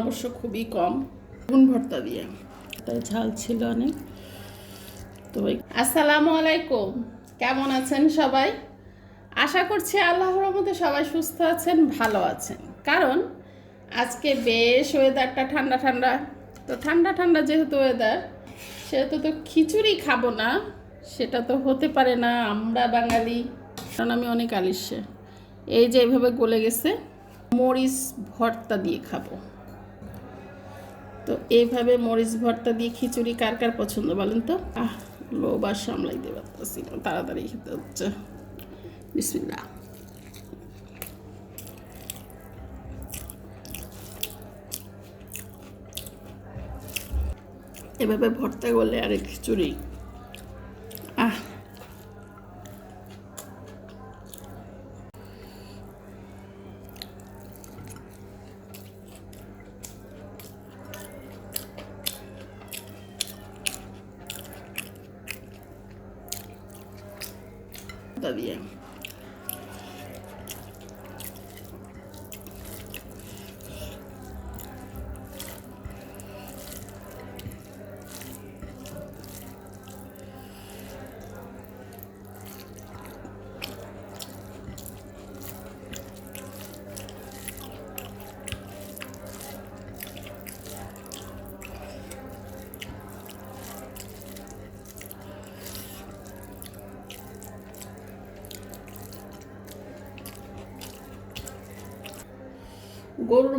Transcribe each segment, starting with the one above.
অবশ্য খুবই কম, বেগুন ভর্তা দিয়ে, তাই ঝাল ছিল অনেক। তো আসসালামু আলাইকুম, কেমন আছেন সবাই? আশা করছি আল্লাহর রহমতে সবাই সুস্থ আছেন, ভালো আছেন। কারণ আজকে বেশ ওয়েদারটা ঠান্ডা ঠান্ডা, তো ঠান্ডা ঠান্ডা যেহেতু ওয়েদার, সেহেতু তো খিচুড়ি খাবো না, সেটা তো হতে পারে না। আমরা বাঙালি, কারণ আমি অনেক আলিস্যে। এই যে এইভাবে গলে গেছে, মরিচ ভর্তা দিয়ে খাবো। তো এইভাবে মরিচ ভর্তা দিয়ে খিচুড়ি কার কার পছন্দ বলেন তো? লোভ আর সামলাইতে পারতেছি না, তাড়াতাড়ি খেতে হচ্ছে। বিসমিল্লাহ। এভাবে ভর্তা করলে আরে খিচুড়ি দিয়ে গরুর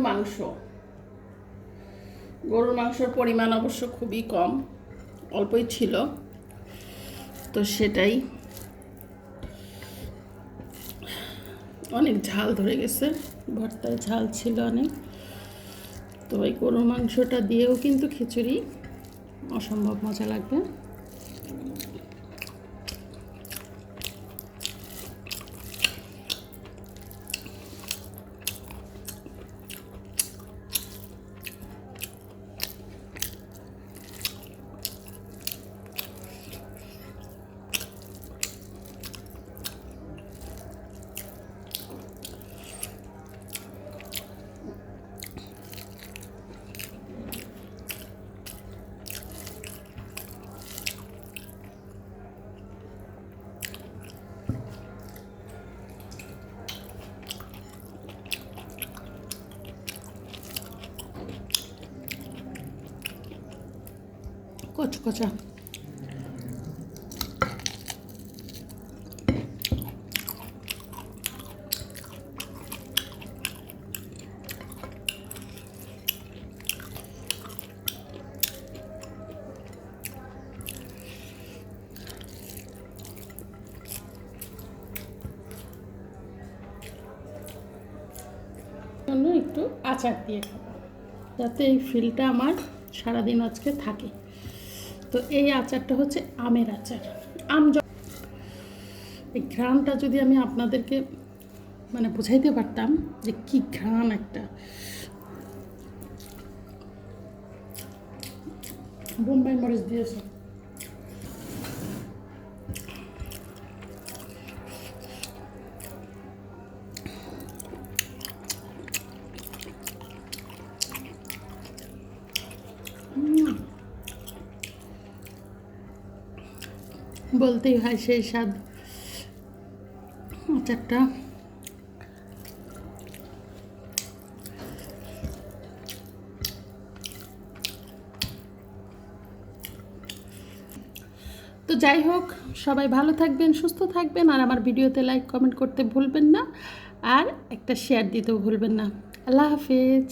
মাংসর পরিমাণ অবশ্য খুবই কম, অল্পই ছিল, তো সেটাই অনেক ঝাল ধরে গেছে, ভর্তায় ঝাল ছিল অনেক। তো এই গরুর মাংসটা দিয়েও কিন্তু খিচুড়ি অসম্ভব মজা লাগবে। কচকচা জন্য একটু আচার দিয়ে খাবো, যাতে এই ফিলটা আমার সারাদিন আজকে থাকে। তো এই আচারটা হচ্ছে আমের আচার। এই ঘ্রাণটা যদি আমি আপনাদেরকে মানে বুঝাইতে পারতাম যে কি ঘ্রাণ একটা, বোম্বাই মরিচ দিয়েছে। বলতেই হয় সেই স্বাদ আচারটা। তো যাই হোক, সবাই ভালো থাকবেন, সুস্থ থাকবেন, আর আমার ভিডিওতে লাইক কমেন্ট করতে ভুলবেন না, আর একটা শেয়ার দিতেও ভুলবেন না। আল্লাহ হাফেজ।